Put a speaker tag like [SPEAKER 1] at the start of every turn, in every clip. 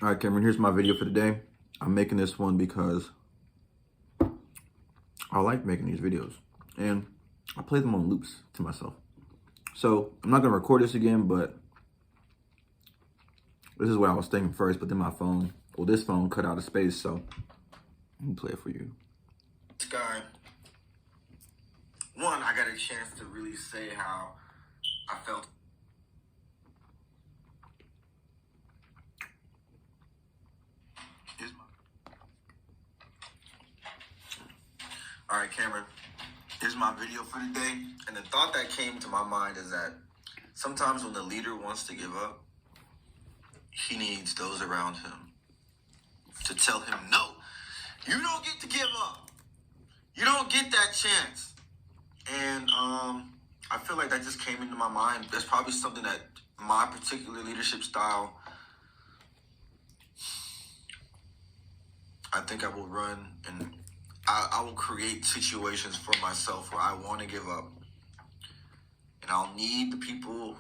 [SPEAKER 1] All right, Cameron, here's my video for today. I'm making this one because I like making these videos and I play them on loops to myself. So I'm not gonna record this again, but this is what I was thinking first, but then my phone, well, this phone cut out of space, so let me play it for you. This guy, one, I got a chance to really say how I felt. All right, Cameron, here's my video for today. And the thought that came to my mind is that sometimes when the leader wants to give up, he needs those around him to tell him, no, you don't get to give up. You don't get that chance. And I feel like that just came into my mind. That's probably something that my particular leadership style, I think I will run, and I will create situations for myself where I want to give up. And I'll need the people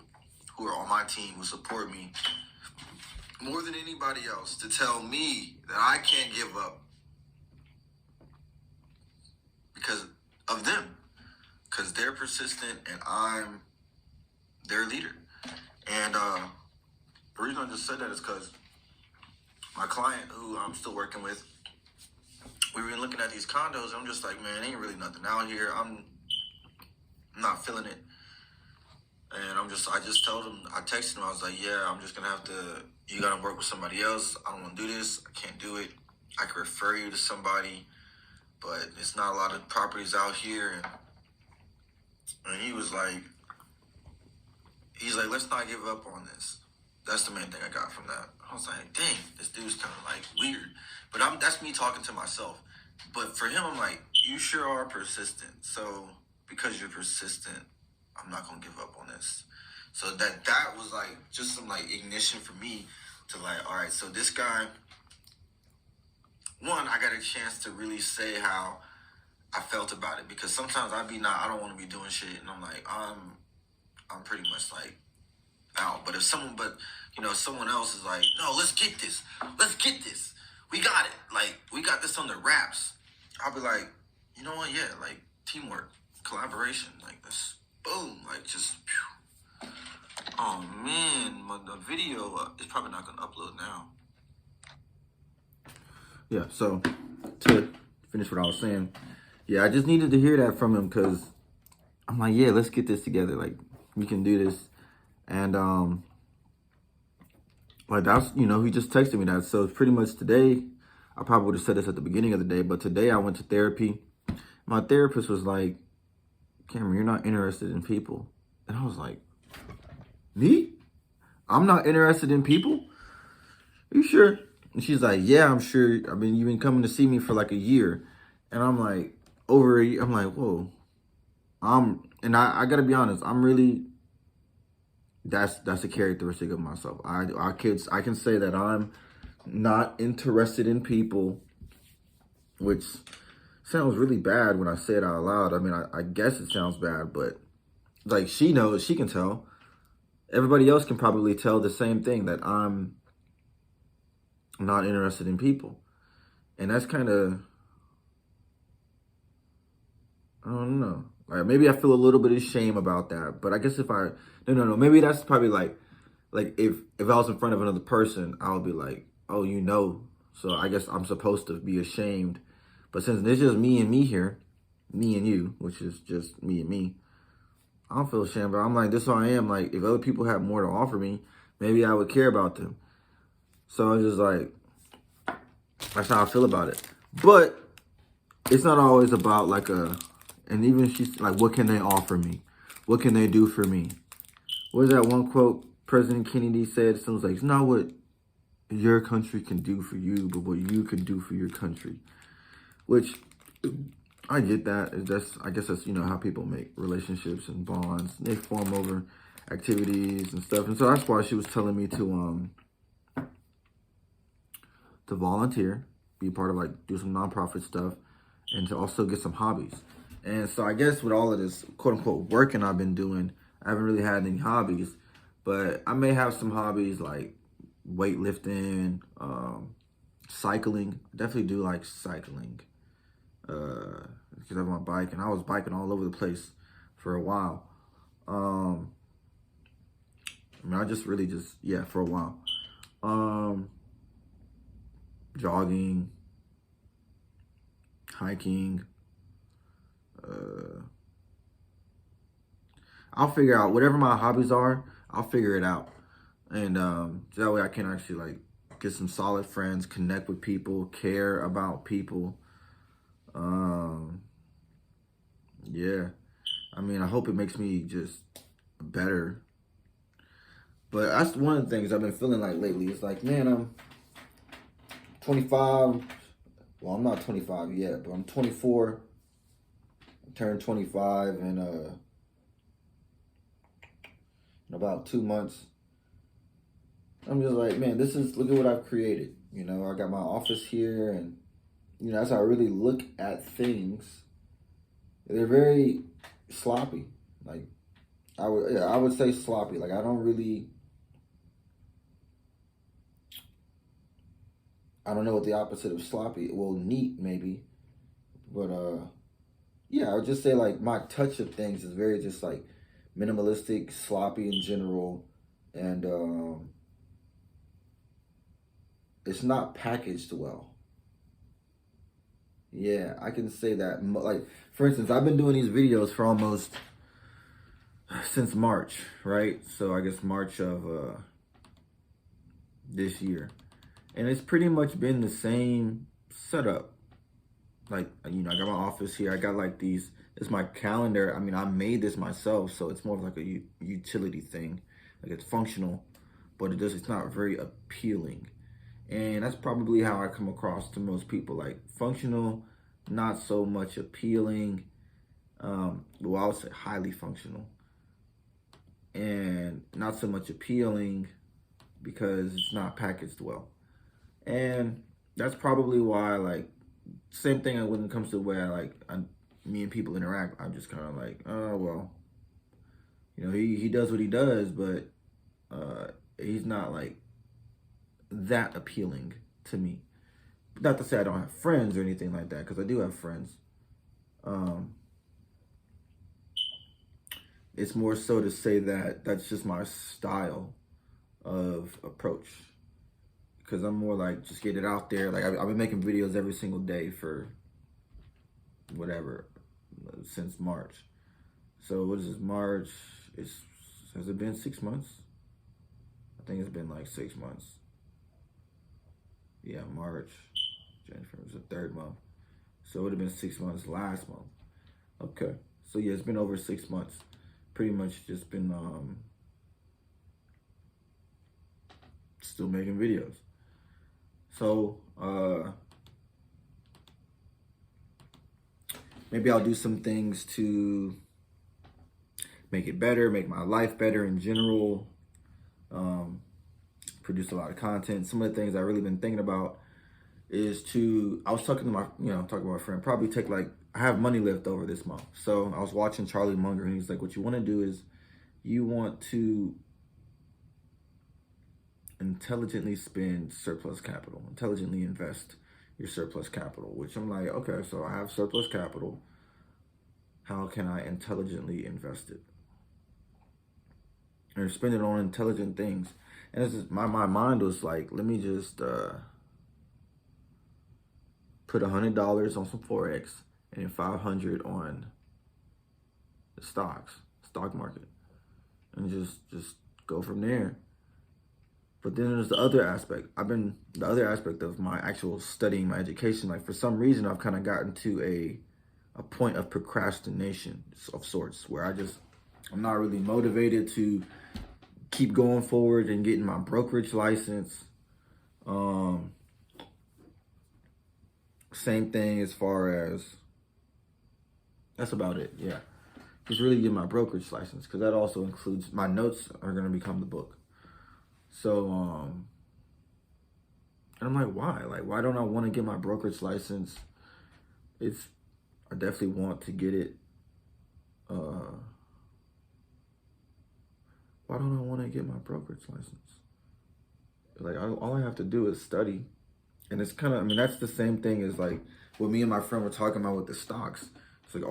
[SPEAKER 1] who are on my team, who support me, more than anybody else, to tell me that I can't give up because of them, because they're persistent and I'm their leader. And the reason I just said that is because my client, who I'm still working with, we were looking at these condos, and I'm just like, man, ain't really nothing out here. I'm not feeling it. And I just told him, I texted him, I was like, yeah, I'm just going to have to, you got to work with somebody else. I don't want to do this. I can't do it. I could refer you to somebody, but it's not a lot of properties out here. And he was like, let's not give up on this. That's the main thing I got from that. I was like, dang, this dude's kind of like weird. But that's me talking to myself. But for him, I'm like, you sure are persistent. So because you're persistent, I'm not going to give up on this. So that was like just some like ignition for me to like, all right, so this guy, one, I got a chance to really say how I felt about it, because sometimes I don't want to be doing shit, and I'm like, I'm pretty much like out. But someone else is like, no, let's get this. We got it. Like, we got this on the wraps. I'll be like, you know what? Yeah, like teamwork, collaboration, like this, boom, like just. Phew. Oh man, the video is probably not gonna upload now. Yeah. So to finish what I was saying, yeah, I just needed to hear that from him, because I'm like, yeah, let's get this together. Like, we can do this. And like that's, he just texted me that. So it's pretty much today. I probably would have said this at the beginning of the day, but today I went to therapy. My therapist was like, Cameron, you're not interested in people. And I was like, me? I'm not interested in people? Are you sure? And she's like, yeah, I'm sure. I mean, you've been coming to see me for like a year. And I'm like, over a year. I'm like, whoa. And I gotta be honest, I'm really, that's a characteristic of myself. I can say that I'm not interested in people, which sounds really bad when I say it out loud. I mean, I guess it sounds bad, but like, she knows, she can tell. Everybody else can probably tell the same thing, that I'm not interested in people. And that's kind of, I don't know. Like, maybe I feel a little bit of shame about that. But I guess no. Maybe that's probably like if I was in front of another person, I would be like, oh, so I guess I'm supposed to be ashamed. But since it's just me and me here, me and you, which is just me and me, I don't feel ashamed. But I'm like, this is who I am. Like, if other people have more to offer me, maybe I would care about them. So I'm just like, that's how I feel about it. But it's not always about like and even she's like, what can they offer me? What can they do for me? What is that one quote President Kennedy said? It was like, it's not what your country can do for you, but what you can do for your country. Which, I get that. I guess that's, how people make relationships and bonds. They form over activities and stuff. And so that's why she was telling me to volunteer, be a part of, like, do some nonprofit stuff, and to also get some hobbies. And so I guess with all of this quote unquote working I've been doing, I haven't really had any hobbies, but I may have some hobbies like weightlifting, cycling. Definitely do like cycling. Because I have my bike, and I was biking all over the place for a while. I mean, I just really just, yeah, for a while. Jogging, hiking. I'll figure out whatever my hobbies are. I'll figure it out, and so that way I can actually like get some solid friends, connect with people, care about people. Um, yeah, I mean, I hope it makes me just better. But that's one of the things I've been feeling like lately. It's like, man, I'm 25. Well, I'm not 25 yet, but I'm 24. I turned 25 in about 2 months. I'm just like, man, look at what I've created. You know, I got my office here, and, you know, as I really look at things, they're very sloppy. Like, I would say sloppy. Like, I don't know what the opposite of sloppy, well, neat maybe, but yeah, I would just say like my touch of things is very just like minimalistic, sloppy in general, and it's not packaged well. Yeah, I can say that. Like, for instance, I've been doing these videos for almost since March, right? So I guess March of this year, and it's pretty much been the same setup. Like, you know, I got my office here. I got like these. It's my calendar. I mean, I made this myself, so it's more of like a utility thing. Like, it's functional, but it's not very appealing. And that's probably how I come across to most people. Like, functional, not so much appealing. Well, I would say highly functional, and not so much appealing because it's not packaged well. And that's probably why, like, same thing when it comes to where me and people interact. I'm just kind of like, oh well, you know, he does what he does, but he's not like that appealing to me. Not to say I don't have friends or anything like that, because I do have friends. Um, it's more so to say that that's just my style of approach, because I'm more like just get it out there. Like, I've been making videos every single day for whatever since March. So what is this, March? Has it been 6 months? I think it's been like 6 months. Yeah, March, January was the third month. So it would have been 6 months last month. Okay. So yeah, it's been over 6 months. Pretty much just been still making videos. So maybe I'll do some things to make it better, make my life better in general. Produce a lot of content. Some of the things I've really been thinking about is I was talking to talking to my friend, probably take like, I have money left over this month. So I was watching Charlie Munger, and he's like, what you want to do is you want to intelligently spend surplus capital, intelligently invest your surplus capital, which I'm like, okay, so I have surplus capital. How can I intelligently invest it? Or spend it on intelligent things. And it's just, my mind was like, let me just put $100 on some Forex and 500 on the stock market, and just go from there. But then there's the other aspect. The other aspect of my actual studying, my education. Like, for some reason, I've kind of gotten to a point of procrastination of sorts, where I'm not really motivated to keep going forward and getting my brokerage license. Same thing as far as, that's about it. Yeah, just really get my brokerage license, because that also includes my notes are going to become the book. So and I'm like, why? Like, why don't I want to get my brokerage license? I definitely want to get it. Why don't I want to get my brokerage license? Like all I have to do is study, and it's kind of, I mean, that's the same thing as like what me and my friend were talking about with the stocks. It's like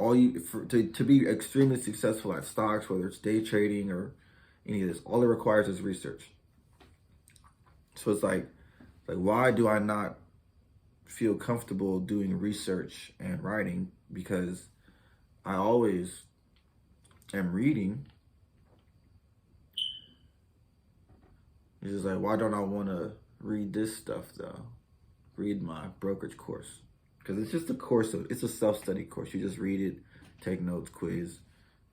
[SPEAKER 1] to be extremely successful at stocks, whether it's day trading or any of this, all it requires is research. So it's like why do I not feel comfortable doing research and writing? Because I always am reading. It's just like, why don't I want to read this stuff though? Read my brokerage course. Because it's just a course it's a self-study course. You just read it, take notes, quiz,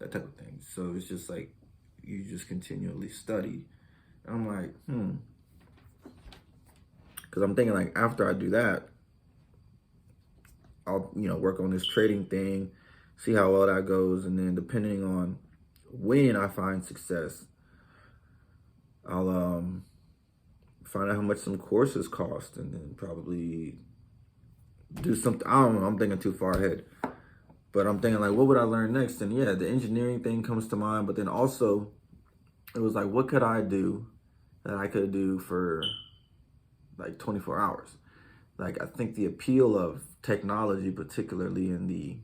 [SPEAKER 1] that type of thing. So it's just like, you just continually study. And I'm like, Because I'm thinking like, after I do that, I'll, work on this trading thing, see how well that goes. And then depending on when I find success, I'll find out how much some courses cost, and then probably do something. I don't know. I'm thinking too far ahead, but I'm thinking like, what would I learn next? And yeah, the engineering thing comes to mind. But then also, it was like, what could I do that I could do for like 24 hours? Like, I think the appeal of technology, particularly in the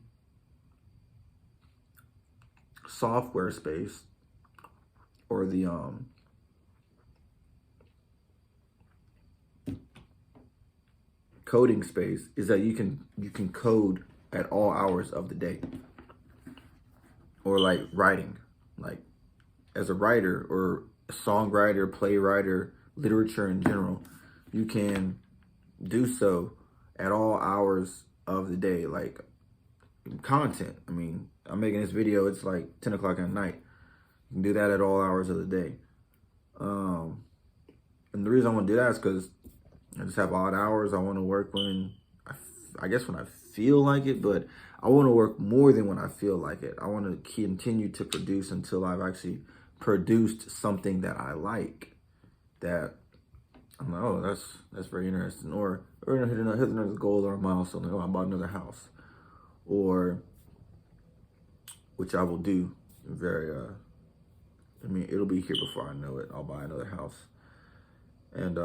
[SPEAKER 1] software space or the coding space, is that you can code at all hours of the day. Or like writing, like as a writer or a songwriter, playwright, literature in general, you can do so at all hours of the day. Like content, I mean, I'm making this video, it's like 10 o'clock at night. You can do that at all hours of the day. And the reason I want to do that is because I just have odd hours. I want to work when I guess when I feel like it, but I want to work more than when I feel like it. I want to continue to produce until I've actually produced something that I like, that I'm like, oh, that's very interesting. Or hit another goal or a milestone. Like, oh, I bought another house. Or, which I will do very, I mean, it'll be here before I know it. I'll buy another house. And,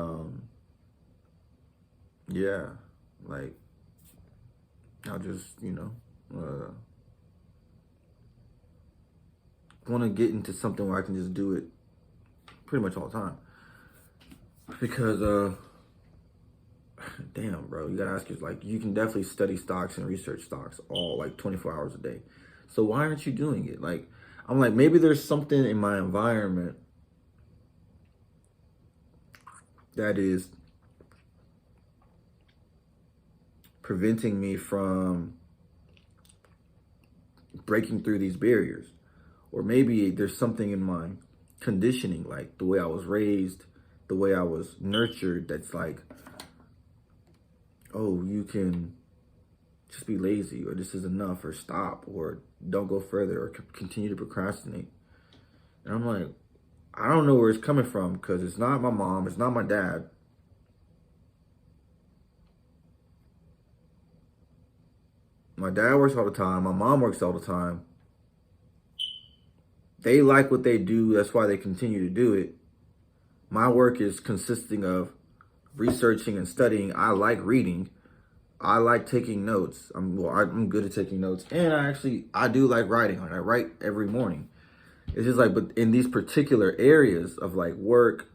[SPEAKER 1] yeah, like, I'll just, want to get into something where I can just do it pretty much all the time. Because, damn, bro, you gotta ask yourself, like, you can definitely study stocks and research stocks all, like, 24 hours a day. So why aren't you doing it? Like, I'm like, maybe there's something in my environment that is preventing me from breaking through these barriers. Or maybe there's something in my conditioning, like the way I was raised, the way I was nurtured, that's like, oh, you can just be lazy, or this is enough, or stop, or don't go further, or continue to procrastinate. And I'm like, I don't know where it's coming from, because it's not my mom, it's not my dad. My dad works all the time. My mom works all the time. They like what they do. That's why they continue to do it. My work is consisting of researching and studying. I like reading. I like taking notes. I'm good at taking notes. And I do like writing. I write every morning. It's just like, but in these particular areas of like work,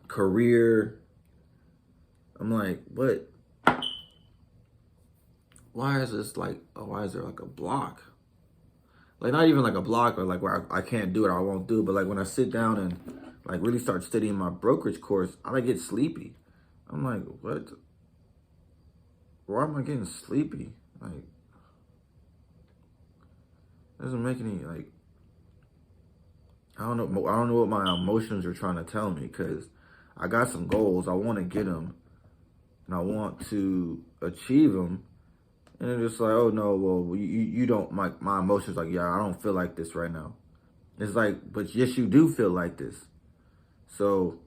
[SPEAKER 1] career, I'm like, what? Why is this like, why is there like a block? Like, not even like a block or like where I can't do it or I won't do it, but like when I sit down and like really start studying my brokerage course, I get sleepy. I'm like, what? Why am I getting sleepy? Like, it doesn't make any, like, I don't know what my emotions are trying to tell me, because I got some goals. I want to get them and I want to achieve them. And it's just like, oh no, well, you don't, my emotions like, yeah, I don't feel like this right now. It's like, but yes, you do feel like this. So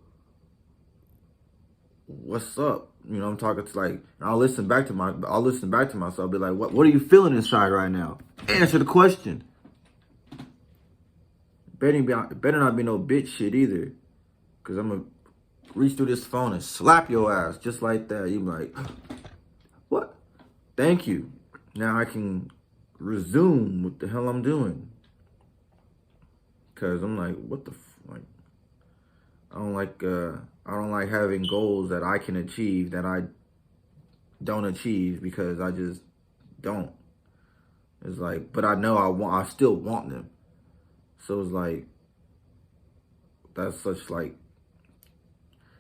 [SPEAKER 1] what's up? I'm talking to like, I'll listen back to myself. I'll be like, what are you feeling inside right now? Answer the question. Better not be no bitch shit either. Cause I'm reach through this phone and slap your ass just like that. You be like, what? Thank you. Now I can resume what the hell I'm doing. Cause I'm like, what the like? I don't like having goals that I can achieve that I don't achieve because I just don't. It's like, but I know I still want them. So it's like, that's such like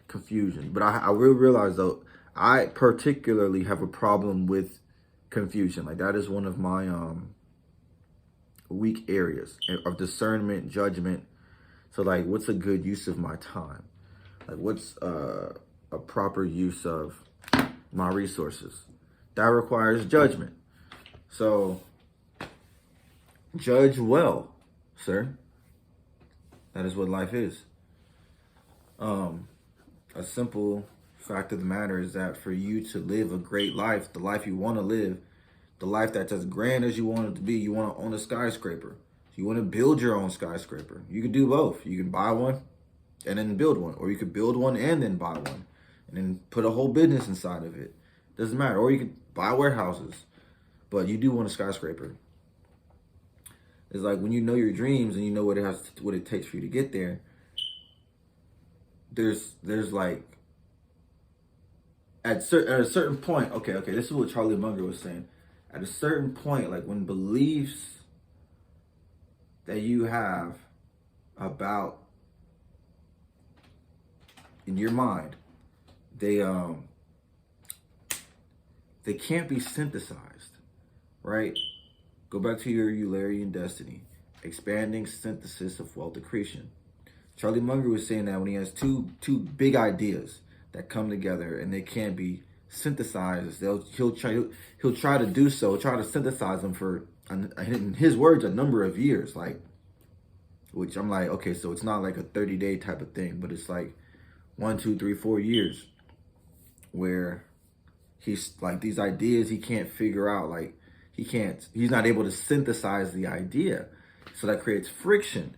[SPEAKER 1] confusion. But I will realize though, I particularly have a problem with confusion. Like that is one of my weak areas of discernment, judgment. So like, what's a good use of my time? Like what's a proper use of my resources? That requires judgment. So judge well, sir. That is what life is. A simple fact of the matter is that for you to live a great life, the life you want to live, the life that's as grand as you want it to be, you want to own a skyscraper. You want to build your own skyscraper. You can do both. You can buy one and then build one, or you could build one and then buy one, and then put a whole business inside of it. Doesn't matter. Or you could buy warehouses, but you do want a skyscraper. It's like when you know your dreams and you know what it takes for you to get there. There's like at a certain point. Okay. This is what Charlie Munger was saying. At a certain point, like when beliefs that you have about in your mind, they can't be synthesized, right? Go back to your Eulerian destiny, expanding synthesis of wealth accretion. Charlie Munger was saying that when he has two big ideas that come together and they can't be synthesized, he'll try to do so, try to synthesize them for, in his words, a number of years, like, which I'm like, okay, so it's not like a 30-day type of thing, but it's like 1, 2, 3, 4 years where he's like these ideas he can't figure out, like he's not able to synthesize the idea, so that creates friction.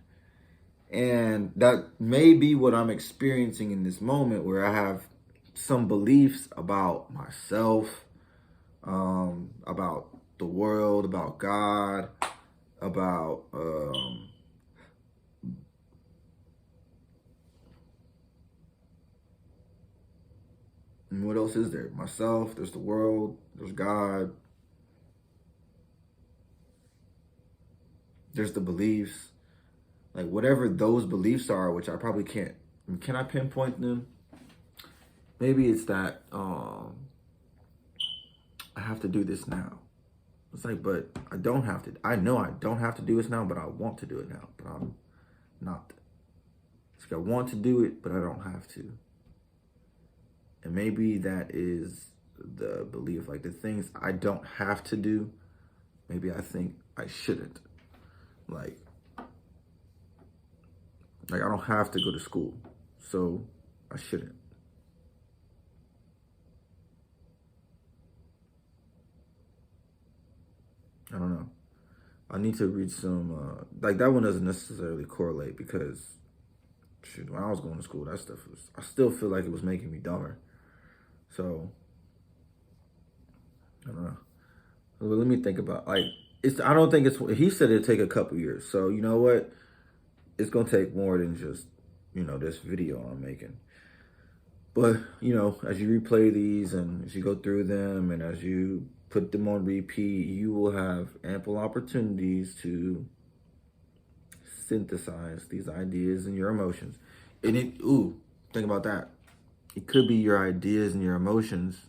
[SPEAKER 1] And that may be what I'm experiencing in this moment, where I have some beliefs about myself, about the world, about God, about and what else is there? Myself, there's the world, there's God, there's the beliefs. Like whatever those beliefs are, which I probably can't. Can I pinpoint them? Maybe it's that I have to do this now. It's like, but I don't have to. I know I don't have to do this now, but I want to do it now. But I'm not. It's like I want to do it, but I don't have to. And maybe that is the belief, like the things I don't have to do, maybe I think I shouldn't. Like I don't have to go to school, so I shouldn't. I don't know. I need to read some, like that one doesn't necessarily correlate because, shoot, when I was going to school, that stuff I still feel like it was making me dumber. So, I don't know. Well, let me think about, like, I don't think he said it'd take a couple years. So, you know what? It's going to take more than just, this video I'm making. But, as you replay these and as you go through them and as you put them on repeat, you will have ample opportunities to synthesize these ideas and your emotions. And think about that. It could be your ideas and your emotions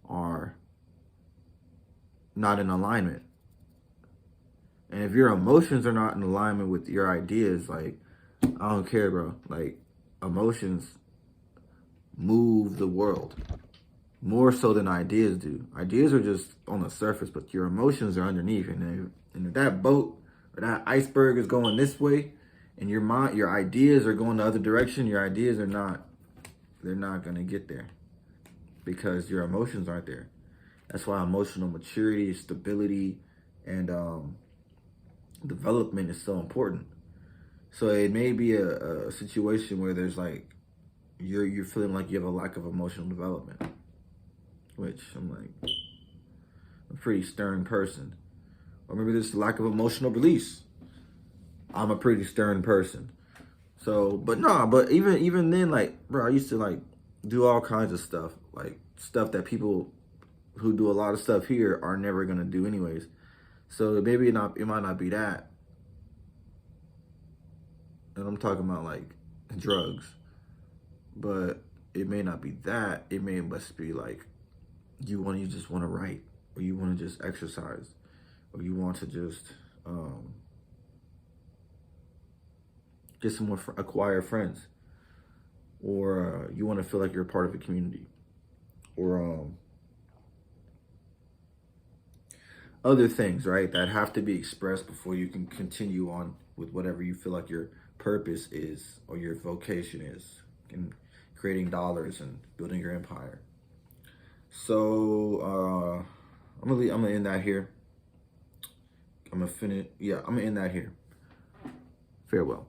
[SPEAKER 1] are not in alignment. And if your emotions are not in alignment with your ideas, like, I don't care, bro. Like, emotions move the world more so than ideas do. Ideas are just on the surface, but your emotions are underneath. And if that boat or that iceberg is going this way, and your ideas are going the other direction, your ideas they're not gonna get there because your emotions aren't there. That's why emotional maturity, stability, and development is so important. So it may be a situation where there's like you're feeling like you have a lack of emotional development, which I'm like, I'm a pretty stern person. Or maybe there's lack of emotional release. I'm a pretty stern person. So, but nah, but even then, like, bro, I used to like do all kinds of stuff, like stuff that people who do a lot of stuff here are never gonna do anyways. So maybe it might not be that. And I'm talking about like drugs, but it may not be that. It may must be like you just want to write, or you want to just exercise, or you want to just get some more acquire friends, or you want to feel like you're a part of a community, or other things, right? That have to be expressed before you can continue on with whatever you feel like your purpose is or your vocation is in creating dollars and building your empire. So I'm gonna end that here. I'm gonna finish. Yeah, I'm gonna end that here. Farewell.